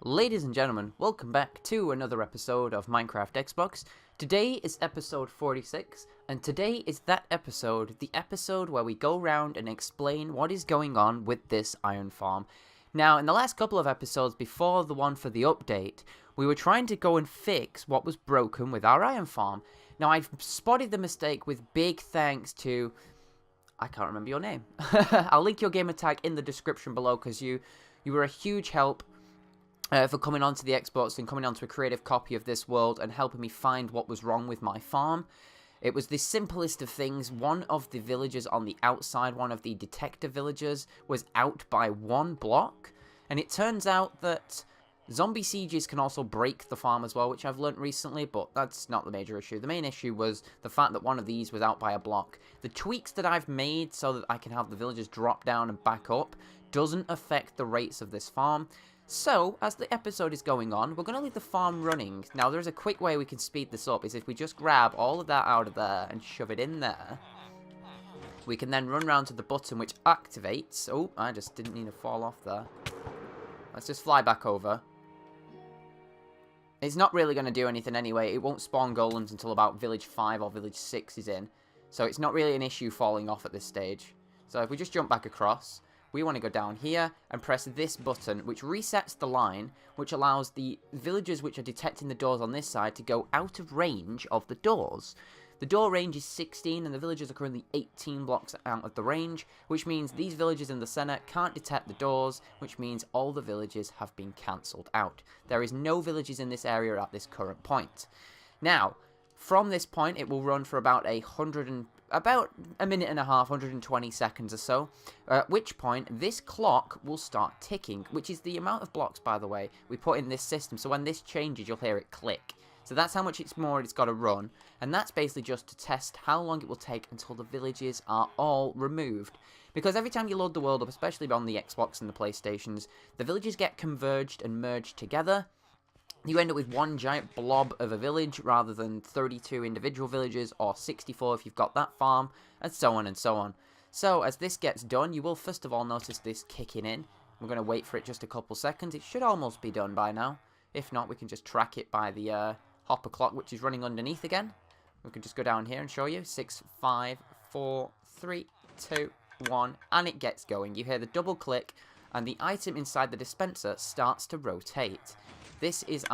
Ladies and gentlemen, welcome back to another episode of Minecraft Xbox. Today is episode 46, and today is that episode, the episode where we go around and explain what is going on with this iron farm. Now, in the last couple of episodes before the one for the update, we were trying to go and fix what was broken with our iron farm. Now, I've spotted the mistake with big thanks to... I can't remember your name. I'll link your gamer tag in the description below because you were a huge help for coming onto the Xbox and coming onto a creative copy of this world and helping me find what was wrong with my farm. It was the simplest of things. One of the villagers on the outside, one of the detector villagers, was out by one block. And it turns out that zombie sieges can also break the farm as well, which I've learnt recently, but that's not the major issue. The main issue was the fact that one of these was out by a block. The tweaks that I've made so that I can have the villagers drop down and back up doesn't affect the rates of this farm. So, as the episode is going on, we're going to leave the farm running. Now, there's a quick way we can speed this up, is if we just grab all of that out of there and shove it in there. We can then run around to the button which activates. Oh, I just didn't need to fall off there. Let's just fly back over. It's not really going to do anything anyway. It won't spawn golems until about village 5 or village 6 is in. So it's not really an issue falling off at this stage. So if we just jump back across... we want to go down here and press this button, which resets the line, which allows the villagers which are detecting the doors on this side to go out of range of the doors. The door range is 16, and the villagers are currently 18 blocks out of the range, which means these villagers in the center can't detect the doors, which means all the villagers have been cancelled out. There is no villagers in this area at this current point. Now, from this point, it will run for about about a minute and a half, 120 seconds or so, at which point this clock will start ticking, which is the amount of blocks, by the way, we put in this system. So when this changes, you'll hear it click. So that's how much it's got to run, and that's basically just to test how long it will take until the villages are all removed. Because every time you load the world up, especially on the Xbox and the PlayStations, the villages get converged and merged together. You end up with one giant blob of a village rather than 32 individual villages, or 64 if you've got that farm, and so on and so on. So as this gets done, you will first of all notice this kicking in. We're going to wait for it just a couple seconds. It should almost be done by now. If not, we can just track it by the hopper clock, which is running underneath again. We can just go down here and show you. 6, 5, 4, 3, 2, 1, and it gets going. You hear the double click, and the item inside the dispenser starts to rotate. This is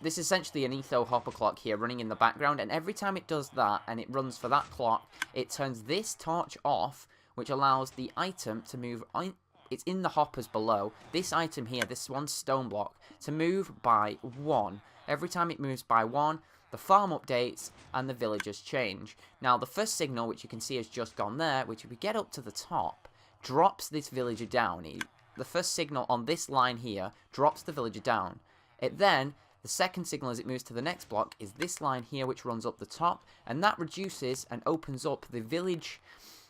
essentially an etho hopper clock here running in the background, and every time it does that and it runs for that clock, it turns this torch off, which allows the item to move on. It's in the hoppers below. This item here, this one stone block, to move by 1. Every time it moves by 1, the farm updates and the villagers change. Now, the first signal, which you can see has just gone there, which if we get up to the top, drops this villager down. The first signal on this line here drops the villager down. The second signal as it moves to the next block is this line here, which runs up the top, and that reduces and opens up the village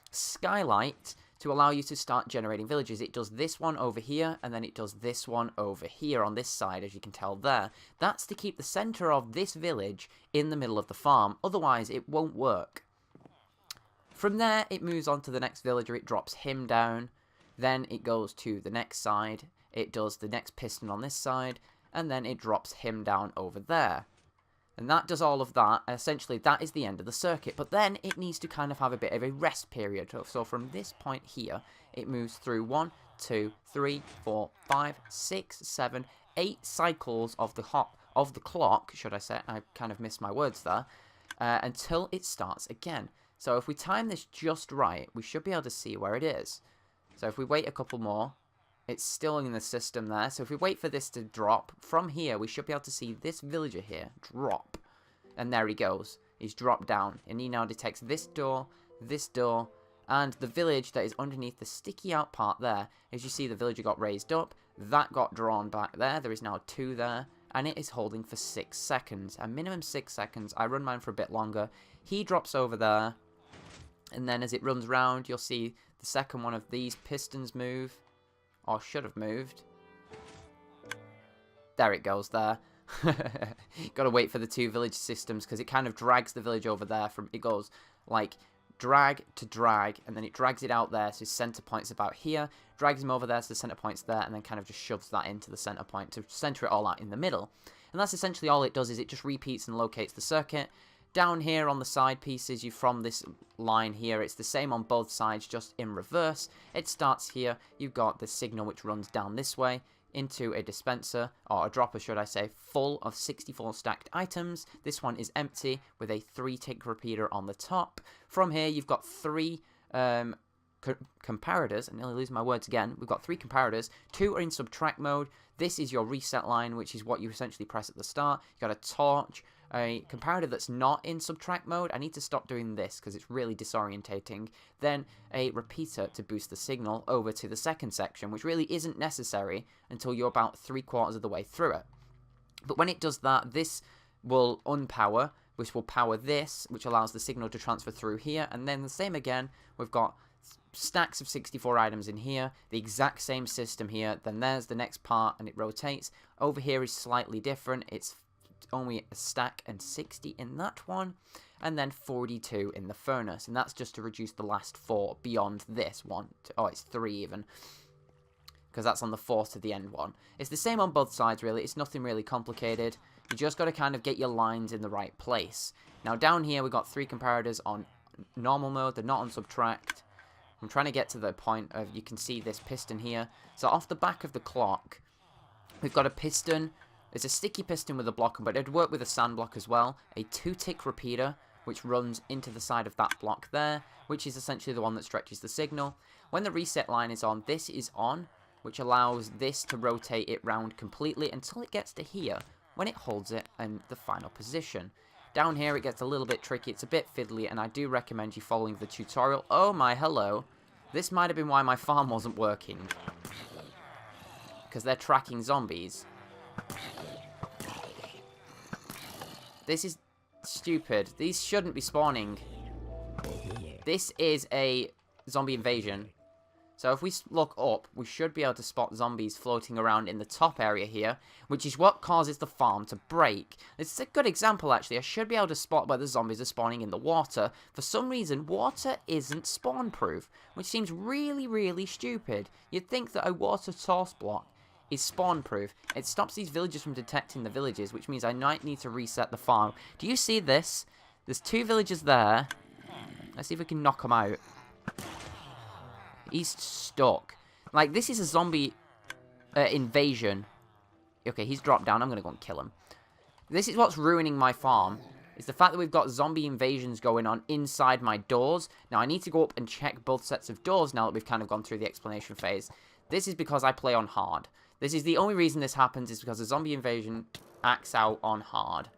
skylight to allow you to start generating villages. It does this one over here, and then it does this one over here on this side, as you can tell there. That's to keep the center of this village in the middle of the farm, otherwise it won't work. From there, it moves on to the next villager, it drops him down. Then it goes to the next side, it does the next piston on this side, and then it drops him down over there. And that does all of that, and essentially that is the end of the circuit. But then it needs to kind of have a bit of a rest period. So from this point here, it moves through 1, 2, 3, 4, 5, 6, 7, 8 cycles of the clock, should I say. I kind of missed my words there. Until it starts again. So if we time this just right, we should be able to see where it is. So if we wait a couple more, it's still in the system there. So if we wait for this to drop, from here we should be able to see this villager here drop. And there he goes. He's dropped down. And he now detects this door, and the village that is underneath the sticky out part there. As you see, the villager got raised up. That got drawn back there. There is now 2 there. And it is holding for 6 seconds. A minimum 6 seconds. I run mine for a bit longer. He drops over there. And then as it runs round, you'll see the second one of these pistons move. Or should have moved. There it goes there. Gotta wait for the 2 village systems because it kind of drags the village over there. It goes like drag to drag, and then it drags it out there, so his center point's about here, drags him over there, so the center point's there, and then kind of just shoves that into the center point to center it all out in the middle. And that's essentially all it does, is it just repeats and locates the circuit. Down here on the side pieces, from this line here, it's the same on both sides, just in reverse. It starts here, you've got the signal which runs down this way, into a dispenser, or a dropper should I say, full of 64 stacked items. This one is empty, with a 3-tick repeater on the top. From here, you've got 3 comparators. I nearly lose my words again. We've got 3 comparators. 2 are in subtract mode. This is your reset line, which is what you essentially press at the start. You've got a torch, a comparator that's not in subtract mode. I need to stop doing this because it's really disorientating. Then a repeater to boost the signal over to the second section, which really isn't necessary until you're about 3/4 of the way through it. But when it does that, this will unpower, which will power this, which allows the signal to transfer through here. And then the same again, we've got stacks of 64 items in here, the exact same system here. Then there's the next part, and it rotates. Over here is slightly different. It's only a stack and 60 in that one, and then 42 in the furnace, and that's just to reduce the last 4 beyond this one. Oh, it's 3 even, because that's on the 4th to the end one. It's the same on both sides, really. It's nothing really complicated. You just got to kind of get your lines in the right place. Now down here we've got 3 comparators on normal mode. They're not on subtract. I'm trying to get to the point of, you can see this piston here. So off the back of the clock, we've got a piston. It's a sticky piston with a block, but it'd work with a sand block as well. A 2-tick repeater, which runs into the side of that block there, which is essentially the one that stretches the signal. When the reset line is on, this is on, which allows this to rotate it round completely until it gets to here, when it holds it in the final position. Down here it gets a little bit tricky, it's a bit fiddly, and I do recommend you following the tutorial. Oh my, hello. This might have been why my farm wasn't working, because they're tracking zombies. This is stupid. These shouldn't be spawning. This is a zombie invasion. So if we look up, we should be able to spot zombies floating around in the top area here, which is what causes the farm to break. It's a good example, actually. I should be able to spot where the zombies are spawning in the water. For some reason, water isn't spawn-proof, which seems really, really stupid. You'd think that a water source block is spawn-proof. It stops these villagers from detecting the villages, which means I might need to reset the farm. Do you see this? There's 2 villagers there. Let's see if we can knock them out. He's stuck. Like, this is a zombie invasion. Okay, he's dropped down. I'm going to go and kill him. This is what's ruining my farm. Is the fact that we've got zombie invasions going on inside my doors. Now, I need to go up and check both sets of doors now that we've kind of gone through the explanation phase. This is because I play on hard. This is the only reason this happens, is because the zombie invasion acts out on hard.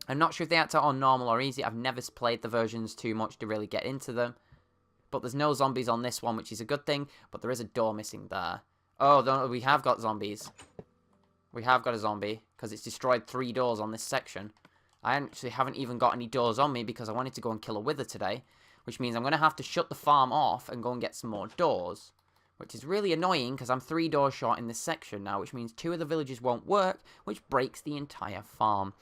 I'm not sure if they act out on normal or easy. I've never played the versions too much to really get into them. But there's no zombies on this one, which is a good thing. But there is a door missing there. Oh, no, we have got zombies. We have got a zombie, because it's destroyed 3 doors on this section. I actually haven't even got any doors on me, because I wanted to go and kill a wither today. Which means I'm going to have to shut the farm off and go and get some more doors. Which is really annoying, because I'm 3 doors short in this section now, which means 2 of the villages won't work, which breaks the entire farm.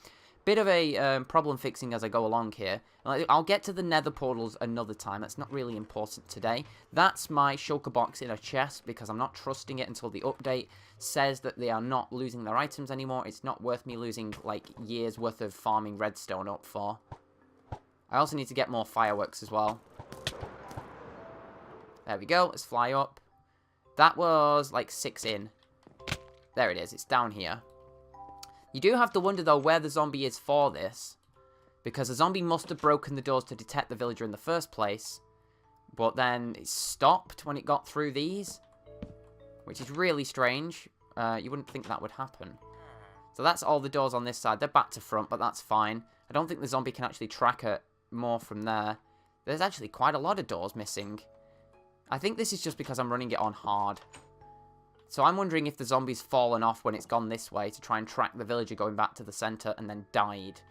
Bit of a problem fixing as I go along here. I'll get to the nether portals another time. That's not really important today. That's my shulker box in a chest, because I'm not trusting it until the update says that they are not losing their items anymore. It's not worth me losing, like, years worth of farming redstone up for. I also need to get more fireworks as well. There we go. Let's fly up. That was, like, 6 in. There it is. It's down here. You do have to wonder, though, where the zombie is for this. Because the zombie must have broken the doors to detect the villager in the first place. But then it stopped when it got through these. Which is really strange. You wouldn't think that would happen. So that's all the doors on this side. They're back to front, but that's fine. I don't think the zombie can actually track it more from there. There's actually quite a lot of doors missing. I think this is just because I'm running it on hard. So I'm wondering if the zombie's fallen off when it's gone this way to try and track the villager going back to the center and then died.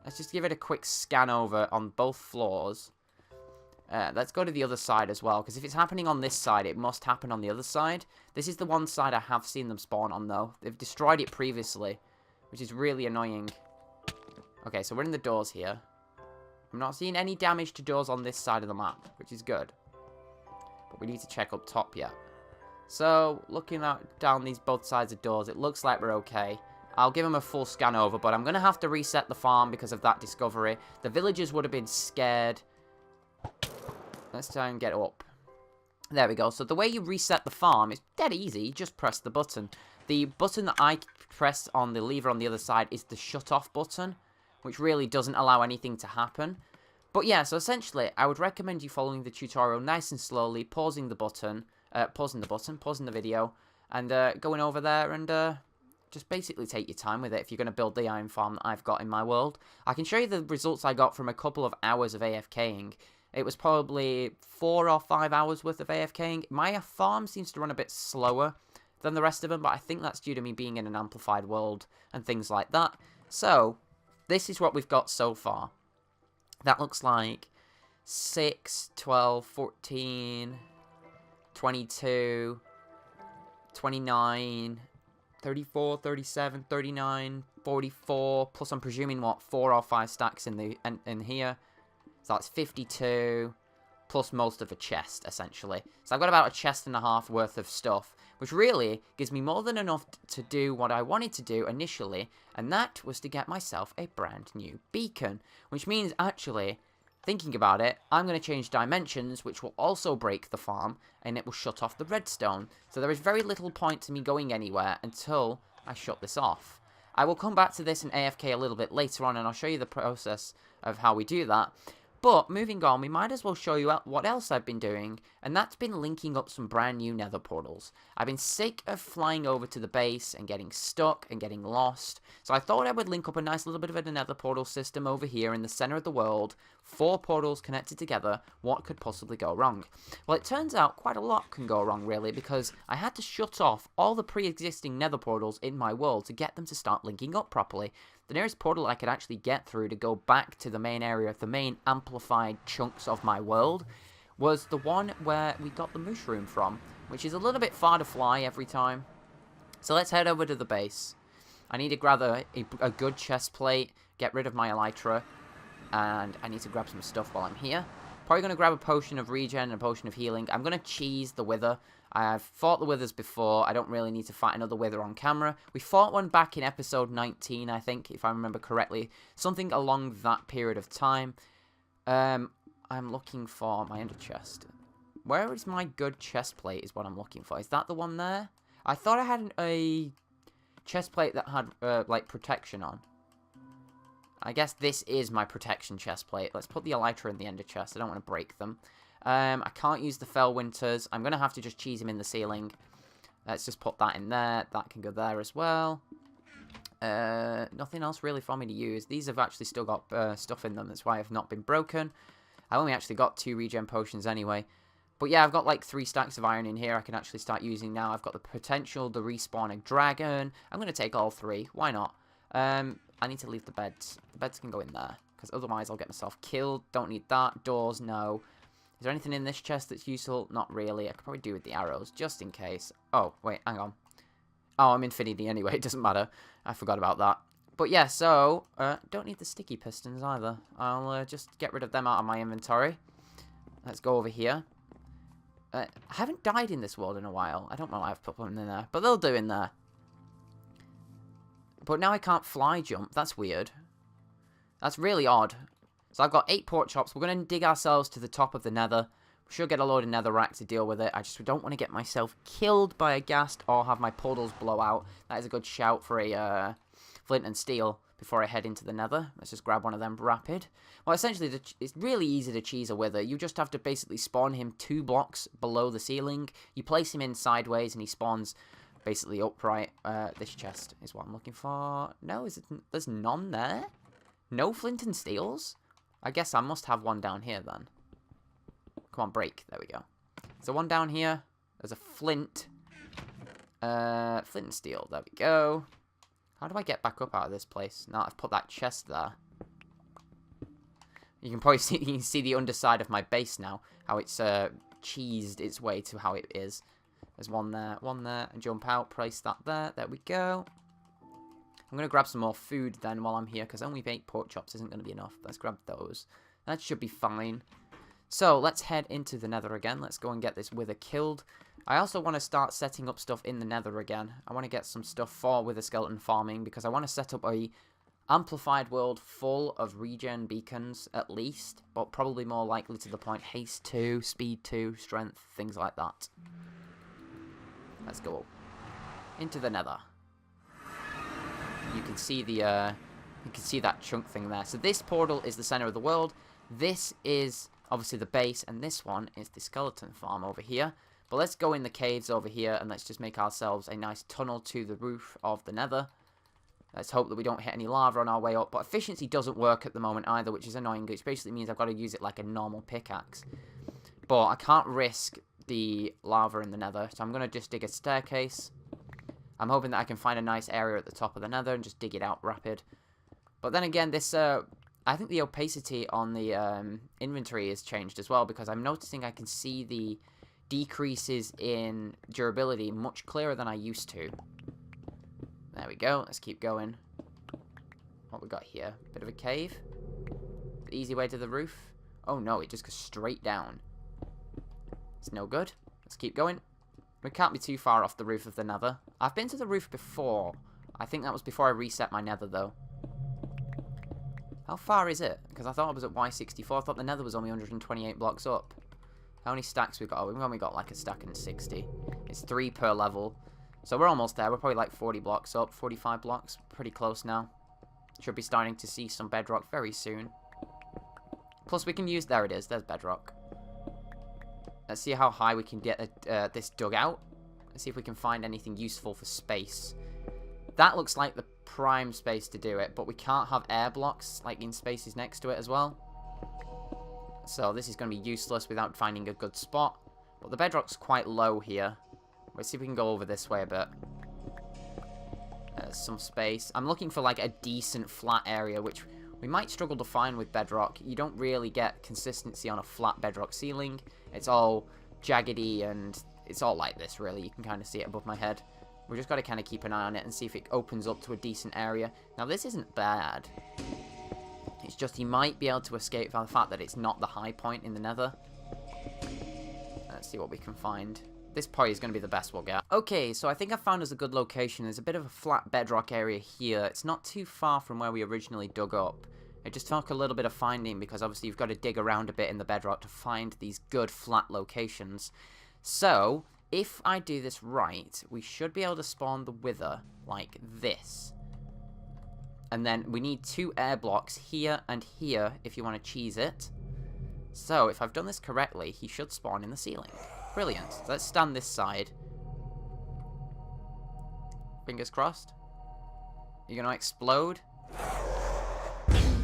Let's just give it a quick scan over on both floors. Let's go to the other side as well, because if it's happening on this side, it must happen on the other side. This is the one side I have seen them spawn on, though. They've destroyed it previously, which is really annoying. Okay, so we're in the doors here. I'm not seeing any damage to doors on this side of the map, which is good. But we need to check up top yet. So, looking down these both sides of doors, it looks like we're okay. I'll give them a full scan over, but I'm going to have to reset the farm because of that discovery. The villagers would have been scared. Let's try and get up. There we go. So the way you reset the farm is dead easy. You just press the button. The button that I press on the lever on the other side is the shut off button, which really doesn't allow anything to happen. But yeah, so essentially, I would recommend you following the tutorial nice and slowly, pausing the video, and going over there and just basically take your time with it if you're going to build the iron farm that I've got in my world. I can show you the results I got from a couple of hours of AFKing. It was probably 4 or 5 hours worth of AFKing. My farm seems to run a bit slower than the rest of them, but I think that's due to me being in an amplified world and things like that. So, this is what we've got so far. That looks like 6, 12, 14, 22, 29, 34, 37, 39, 44, plus I'm presuming, what, 4 or 5 stacks in here. So that's 52, plus most of a chest, essentially. So I've got about a chest and a half worth of stuff, which really gives me more than enough to do what I wanted to do initially, and that was to get myself a brand new beacon, which means, actually, thinking about it, I'm going to change dimensions, which will also break the farm, and it will shut off the redstone. So there is very little point to me going anywhere until I shut this off. I will come back to this in AFK a little bit later on, and I'll show you the process of how we do that. But, moving on, we might as well show you what else I've been doing, and that's been linking up some brand new nether portals. I've been sick of flying over to the base and getting stuck and getting lost, so I thought I would link up a nice little bit of a nether portal system over here in the center of the world. 4 portals connected together. What could possibly go wrong? Well, it turns out quite a lot can go wrong, really, because I had to shut off all the pre-existing nether portals in my world to get them to start linking up properly. The nearest portal I could actually get through to go back to the main area, the main amplified chunks of my world, was the one where we got the mushroom from, which is a little bit far to fly every time. So let's head over to the base. I need to grab a good chest plate, get rid of my elytra, and I need to grab some stuff while I'm here. Probably going to grab a potion of regen and a potion of healing. I'm going to cheese the wither. I've fought the withers before. I don't really need to fight another wither on camera. We fought one back in episode 19, I think, if I remember correctly. Something along that period of time. I'm looking for my ender chest. Where is my good chest plate is what I'm looking for. Is that the one there? I thought I had a chest plate that had, like, protection on. I guess this is my protection chest plate. Let's put the elytra in the ender chest. I don't want to break them. I can't use the fell winters. I'm going to have to just cheese them in the ceiling. Let's just put that in there. That can go there as well. Nothing else really for me to use. These have actually still got stuff in them. That's why I've not been broken. I only actually got 2 regen potions anyway. But yeah, I've got like 3 stacks of iron in here I can actually start using now. I've got the potential to respawn a dragon. I'm going to take all 3. Why not? I need to leave the beds. The beds can go in there, because otherwise I'll get myself killed. Don't need that. Doors, no. Is there anything in this chest that's useful? Not really. I could probably do with the arrows, just in case. Oh, wait, hang on. Oh, I'm infinity anyway. It doesn't matter. I forgot about that. But yeah, so, don't need the sticky pistons either. I'll just get rid of them out of my inventory. Let's go over here. I haven't died in this world in a while. I don't know why I've put them in there, but they'll do in there. But now I can't fly jump. That's weird. That's really odd. So I've got 8 pork chops. We're going to dig ourselves to the top of the nether. We should get a load of netherrack to deal with it. I just don't want to get myself killed by a ghast or have my portals blow out. That is a good shout for a flint and steel before I head into the nether. Let's just grab one of them rapid. Well, essentially, it's really easy to cheese a wither. You just have to basically spawn him 2 blocks below the ceiling. You place him in sideways and he spawns basically upright. This chest is what I'm looking for. No, there's none there? No flint and steels? I guess I must have one down here then. Come on, break. There we go. So one down here. There's a flint. Flint and steel. There we go. How do I get back up out of this place? Now I've put that chest there. You can probably see, the underside of my base now. How it's cheesed its way to how it is. There's one there, and jump out, place that there. There we go. I'm going to grab some more food then while I'm here, because only 8 pork chops isn't going to be enough. Let's grab those. That should be fine. So, let's head into the nether again. Let's go and get this wither killed. I also want to start setting up stuff in the nether again. I want to get some stuff for wither skeleton farming, because I want to set up a amplified world full of regen beacons, at least. But probably more likely to the point, haste 2, speed 2, strength, things like that. Let's go into the nether. You can see the that chunk thing there. So this portal is the center of the world. This is obviously the base, and this one is the skeleton farm over here. But let's go in the caves over here, and let's just make ourselves a nice tunnel to the roof of the nether. Let's hope that we don't hit any lava on our way up. But efficiency doesn't work at the moment either, which is annoying, which basically means I've got to use it like a normal pickaxe. But I can't risk the lava in the nether, so I'm going to just dig a staircase. I'm hoping that I can find a nice area at the top of the nether and just dig it out rapid. But then again, this, I think the opacity on the inventory has changed as well, because I'm noticing I can see the decreases in durability much clearer than I used to. There we go. Let's keep going. What we got here? Bit of a cave. The easy way to the roof. Oh no, it just goes straight down. It's no good. Let's keep going. We can't be too far off the roof of the nether. I've been to the roof before. I think that was before I reset my nether, though. How far is it? Because I thought I was at Y64. I thought the nether was only 128 blocks up. How many stacks we got? Oh, we've only got like a stack and 60. It's 3 per level. So we're almost there. We're probably like 40 blocks up. 45 blocks. Pretty close now. Should be starting to see some bedrock very soon. Plus we can use... There it is. There's bedrock. Let's see how high we can get this dug out. Let's see if we can find anything useful for space. That looks like the prime space to do it, but we can't have air blocks like in spaces next to it as well. So this is going to be useless without finding a good spot. But the bedrock's quite low here. Let's see if we can go over this way a bit. There's some space. I'm looking for like a decent flat area, which we might struggle to find with bedrock. You don't really get consistency on a flat bedrock ceiling. It's all jaggedy and it's all like this, really. You can kind of see it above my head. We've just got to kind of keep an eye on it and see if it opens up to a decent area. Now, this isn't bad. It's just he might be able to escape from the fact that it's not the high point in the nether. Let's see what we can find. This probably is going to be the best we'll get. Okay, so I think I found us a good location. There's a bit of a flat bedrock area here. It's not too far from where we originally dug up. It just took a little bit of finding because obviously you've got to dig around a bit in the bedrock to find these good flat locations. So, if I do this right, we should be able to spawn the wither like this. And then we need 2 air blocks here and here if you want to cheese it. So, if I've done this correctly, he should spawn in the ceiling. Brilliant. So let's stand this side. Fingers crossed. You're going to explode.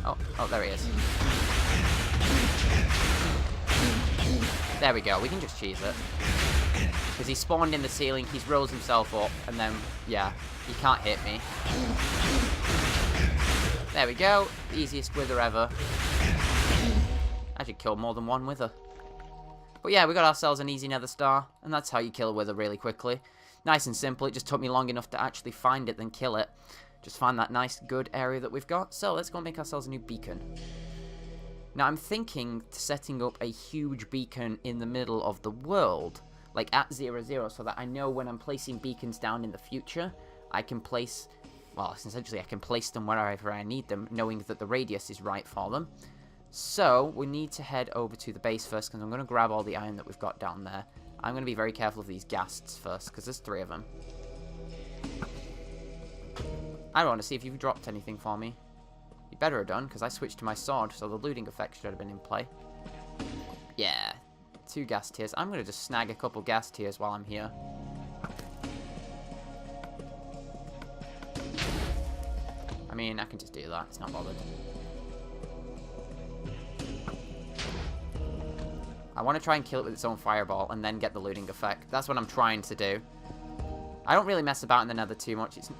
Oh, there he is. There we go. We can just cheese it. Because he spawned in the ceiling, he's rose himself up, and then, yeah, he can't hit me. There we go. The easiest wither ever. I should kill more than one wither. But yeah, we got ourselves an easy nether star, and that's how you kill a wither really quickly. Nice and simple. It just took me long enough to actually find it, then kill it. Just find that nice, good area that we've got. So let's go and make ourselves a new beacon. Now I'm thinking setting up a huge beacon in the middle of the world, like at 0, so that I know when I'm placing beacons down in the future, I can place, well, essentially I can place them wherever I need them, knowing that the radius is right for them. So we need to head over to the base first, because I'm going to grab all the iron that we've got down there. I'm going to be very careful of these ghasts first, because there's 3 of them. I want to see if you've dropped anything for me. You better have done, because I switched to my sword, so the looting effect should have been in play. Yeah, 2 gas tiers. I'm going to just snag a couple gas tiers while I'm here. I mean, I can just do that. It's not bothered. I want to try and kill it with its own fireball and then get the looting effect. That's what I'm trying to do. I don't really mess about in the nether too much. It's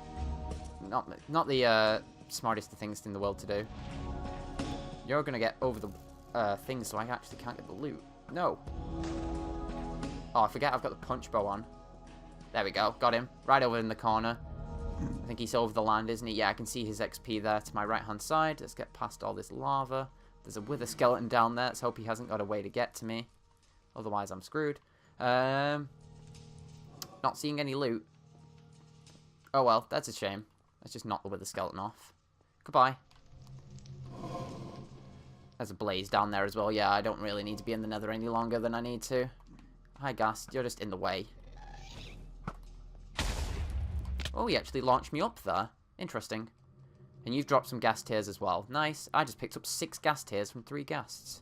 not the smartest of things in the world to do. You're going to get over the thing, so I actually can't get the loot. No. Oh, I forget I've got the punch bow on. There we go. Got him. Right over in the corner. I think he's over the land, isn't he? Yeah, I can see his XP there to my right-hand side. Let's get past all this lava. There's a wither skeleton down there. Let's hope he hasn't got a way to get to me. Otherwise, I'm screwed. Not seeing any loot. Oh, well, that's a shame. Let's just knock the wither skeleton off. Goodbye. There's a blaze down there as well. Yeah, I don't really need to be in the nether any longer than I need to. Hi, Ghast. You're just in the way. Oh, he actually launched me up there. Interesting. And you've dropped some gas tiers as well. Nice. I just picked up 6 gas tiers from 3 ghasts.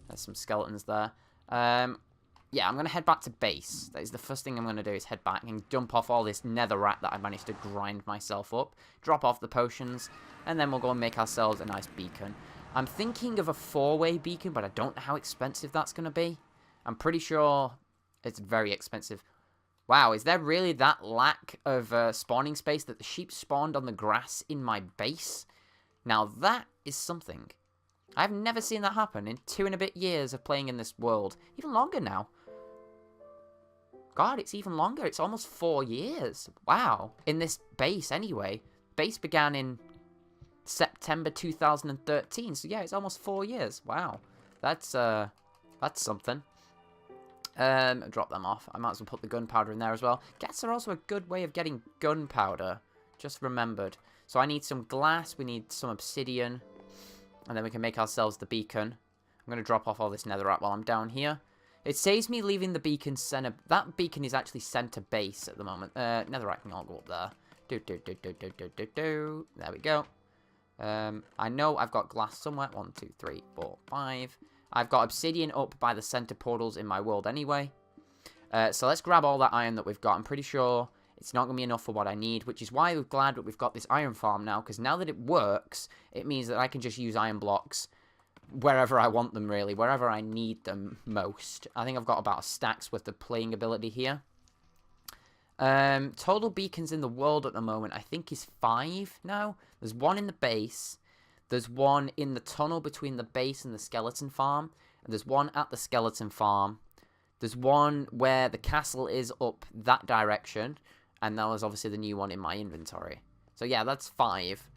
There's some skeletons there. Yeah, I'm going to head back to base. That is the first thing I'm going to do is head back and dump off all this netherrack that I managed to grind myself up. Drop off the potions. And then we'll go and make ourselves a nice beacon. I'm thinking of a 4-way beacon, but I don't know how expensive that's going to be. I'm pretty sure it's very expensive. Wow, is there really that lack of spawning space that the sheep spawned on the grass in my base? Now that is something. I've never seen that happen in 2 and a bit years of playing in this world. Even longer now. God, it's even longer. It's almost 4 years. Wow. In this base anyway. Base began in September 2013. So yeah, it's almost 4 years. Wow. That's something. Drop them off. I might as well put the gunpowder in there as well. Gas are also a good way of getting gunpowder. Just remembered. So I need some glass. We need some obsidian. And then we can make ourselves the beacon. I'm going to drop off all this netherrack while I'm down here. It saves me leaving the beacon center. That beacon is actually center base at the moment. Netherrack can all go up there. There we go. I know I've got glass somewhere. 1, 2, 3, 4, 5. I've got obsidian up by the center portals in my world anyway. So let's grab all that iron that we've got. I'm pretty sure it's not going to be enough for what I need, which is why we're glad that we've got this iron farm now, because now that it works, it means that I can just use iron blocks wherever I want them, really, wherever I need them most. I think I've got about a stack's worth of playing ability here. Total beacons in the world at the moment, I think, is 5 now. There's 1 in the base. There's 1 in the tunnel between the base and the skeleton farm. And there's 1 at the skeleton farm. There's 1 where the castle is up that direction. And that was obviously the new one in my inventory. So yeah, that's 5.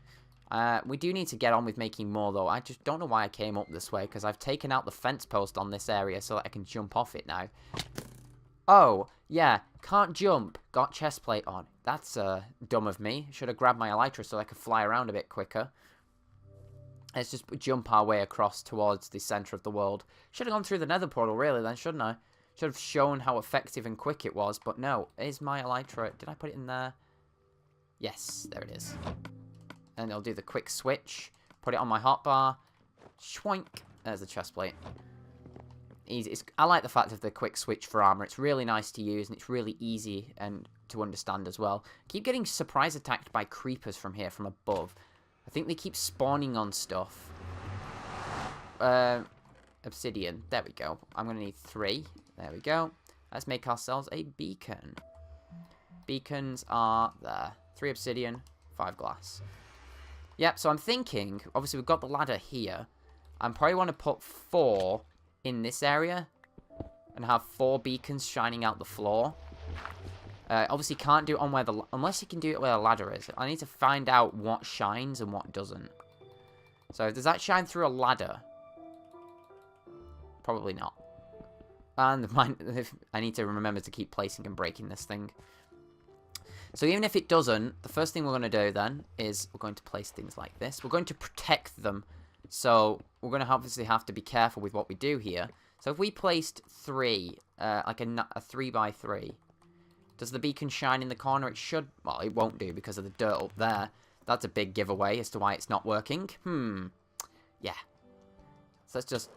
We do need to get on with making more, though. I just don't know why I came up this way, because I've taken out the fence post on this area so that I can jump off it now. Oh, yeah, can't jump. Got chest plate on. That's dumb of me. Should have grabbed my elytra so I could fly around a bit quicker. Let's just jump our way across towards the center of the world. Should have gone through the nether portal, really, then, shouldn't I? Should have shown how effective and quick it was, but no. Is my elytra... Did I put it in there? Yes, there it is. And I'll do the quick switch. Put it on my hotbar. Schwoink. There's the chest plate. Easy. I like the fact of the quick switch for armor. It's really nice to use, and it's really easy and to understand as well. Keep getting surprise attacked by creepers from here, from above. I think they keep spawning on stuff. Obsidian. There we go. I'm going to need 3. There we go. Let's make ourselves a beacon. Beacons are there. 3 obsidian, 5 glass. Yep, so I'm thinking, obviously we've got the ladder here. I probably want to put 4 in this area and have 4 beacons shining out the floor. Obviously can't do it on where the... Unless you can do it where the ladder is. I need to find out what shines and what doesn't. So does that shine through a ladder? Probably not. And I need to remember to keep placing and breaking this thing. So even if it doesn't, the first thing we're going to do then is we're going to place things like this. We're going to protect them. So we're going to obviously have to be careful with what we do here. So if we placed 3, like a 3 by 3, does the beacon shine in the corner? It should. Well, it won't do because of the dirt up there. That's a big giveaway as to why it's not working. Yeah. So let's just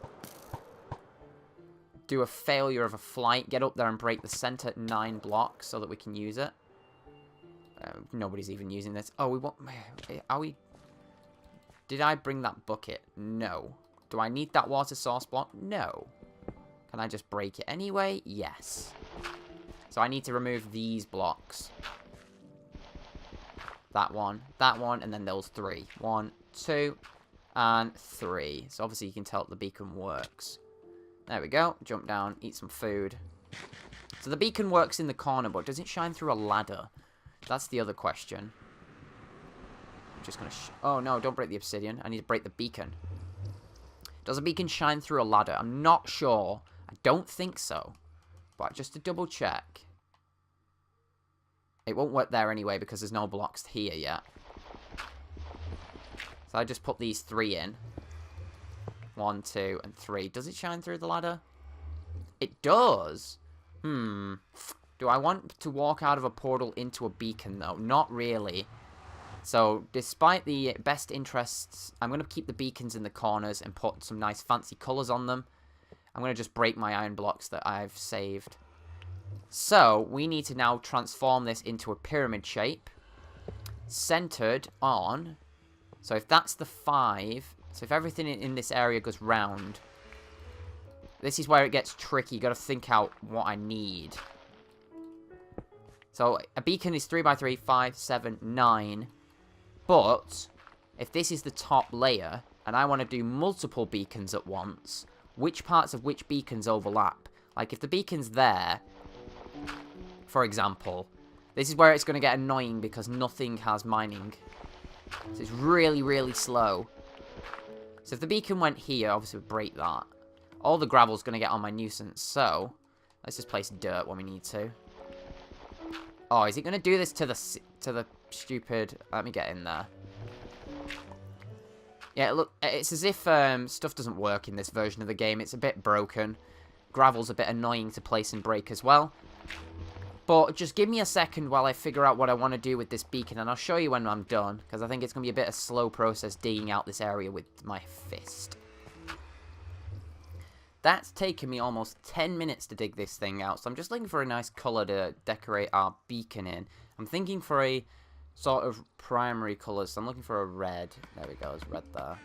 do a failure of a flight. Get up there and break the center 9 blocks so that we can use it. Nobody's even using this. Oh, we want... Are we... Did I bring that bucket? No. Do I need that water source block? No. Can I just break it anyway? Yes. So I need to remove these blocks. That one, and then those 3. 1, 2, and 3. So obviously you can tell the beacon works. There we go. Jump down, eat some food. So the beacon works in the corner, but does it shine through a ladder? That's the other question. I'm just going to... Oh, no, don't break the obsidian. I need to break the beacon. Does a beacon shine through a ladder? I'm not sure. I don't think so. But just to double check. It won't work there anyway because there's no blocks here yet. So I just put these 3 in. 1, 2, and 3. Does it shine through the ladder? It does. Do I want to walk out of a portal into a beacon, though? Not really. So, despite the best interests, I'm going to keep the beacons in the corners and put some nice fancy colours on them. I'm going to just break my iron blocks that I've saved. So, we need to now transform this into a pyramid shape. Centered on... So, if that's the 5... So, if everything in this area goes round... This is where it gets tricky. You've got to think out what I need. So, a beacon is 3 by 3, 5, 7, 9. But, if this is the top layer, and I want to do multiple beacons at once, which parts of which beacons overlap? Like, if the beacon's there, for example, this is where it's going to get annoying because nothing has mining. So, it's really, really slow. So, if the beacon went here, obviously we'd break that. All the gravel's going to get on my nuisance, so let's just place dirt when we need to. Oh, is it going to do this to the stupid... Let me get in there. Yeah, look, it's as if stuff doesn't work in this version of the game. It's a bit broken. Gravel's a bit annoying to place and break as well. But just give me a second while I figure out what I want to do with this beacon, and I'll show you when I'm done, because I think it's going to be a bit of a slow process digging out this area with my fist. That's taken me almost 10 minutes to dig this thing out, so I'm just looking for a nice colour to decorate our beacon in. I'm thinking for a sort of primary colour, so I'm looking for a red. There we go, there's red there.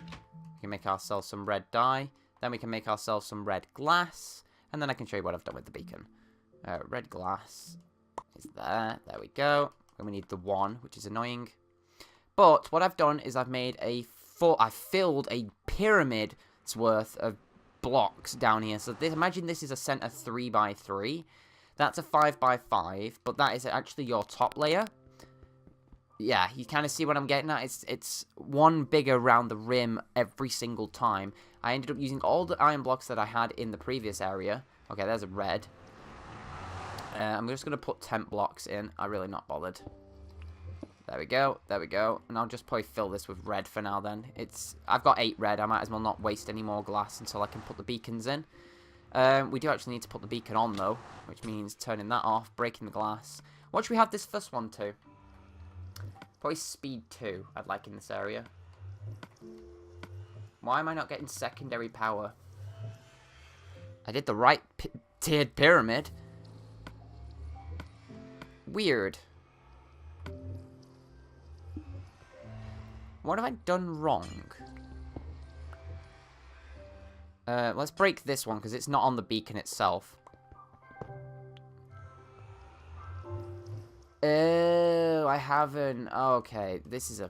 We can make ourselves some red dye, then we can make ourselves some red glass, and then I can show you what I've done with the beacon. Red glass is there, there we go. And we need the 1, which is annoying. But what I've done is I've made I've filled a pyramid's worth of blocks down here. So imagine this is a center 3 by 3. That's a 5 by 5, but that is actually your top layer. Yeah, you kind of see what I'm getting at. It's one bigger around the rim every single time. I ended up using all the iron blocks that I had in the previous area. Okay, there's a red. I'm just going to put temp blocks in. I'm really not bothered. There we go. There we go. And I'll just probably fill this with red for now then. I've got 8 red. I might as well not waste any more glass until I can put the beacons in. We do actually need to put the beacon on though, which means turning that off, breaking the glass. What should we have this first one to? Probably speed 2 I'd like in this area. Why am I not getting secondary power? I did the right tiered pyramid. Weird. What have I done wrong? Let's break this one because it's not on the beacon itself. Oh, I haven't. Okay, this is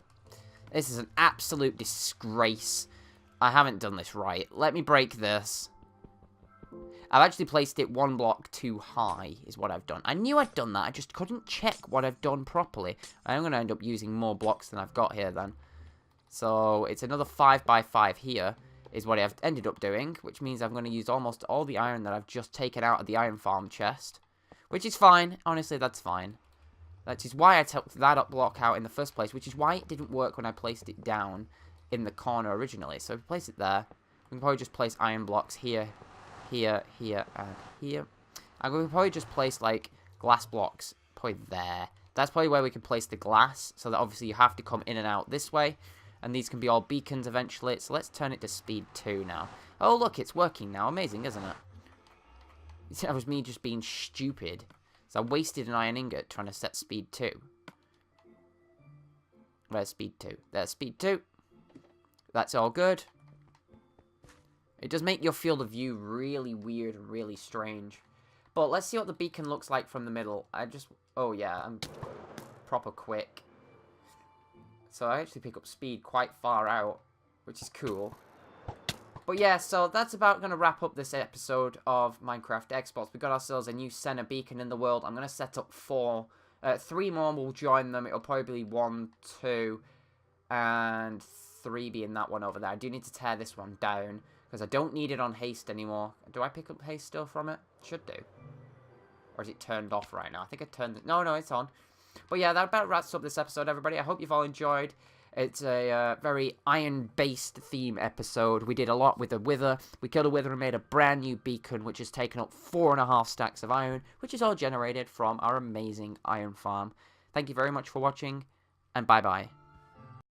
an absolute disgrace. I haven't done this right. Let me break this. I've actually placed it 1 block too high, is what I've done. I knew I'd done that. I just couldn't check what I've done properly. I'm going to end up using more blocks than I've got here then. So, it's another 5 by 5 here, is what I've ended up doing, which means I'm going to use almost all the iron that I've just taken out of the iron farm chest. Which is fine. Honestly, that's fine. That is why I took that block out in the first place, which is why it didn't work when I placed it down in the corner originally. So, if we place it there, we can probably just place iron blocks here, here, here, and here. I'm going to probably just place, like, glass blocks probably there. That's probably where we can place the glass, so that obviously you have to come in and out this way. And these can be all beacons eventually. So let's turn it to speed 2 now. Oh, look, it's working now. Amazing, isn't it? That was me just being stupid. So I wasted an iron ingot trying to set speed 2. Where's speed 2? There's speed 2. That's all good. It does make your field of view really weird and really strange. But let's see what the beacon looks like from the middle. Oh yeah, I'm proper quick. So I actually pick up speed quite far out, which is cool. But yeah, so that's about going to wrap up this episode of Minecraft Xbox. We got ourselves a new center beacon in the world. I'm going to set up 3 more will join them. It'll probably be 1, 2, and 3 being that one over there. I do need to tear this one down, Because I don't need it on haste anymore. Do I pick up haste still from it? Should do. Or is it turned off right now? I think I turned it. No, it's on. But yeah, that about wraps up this episode, everybody. I hope you've all enjoyed. It's a very iron-based theme episode. We did a lot with the wither. We killed a wither and made a brand new beacon, which has taken up 4.5 stacks of iron, which is all generated from our amazing iron farm. Thank you very much for watching, and bye-bye.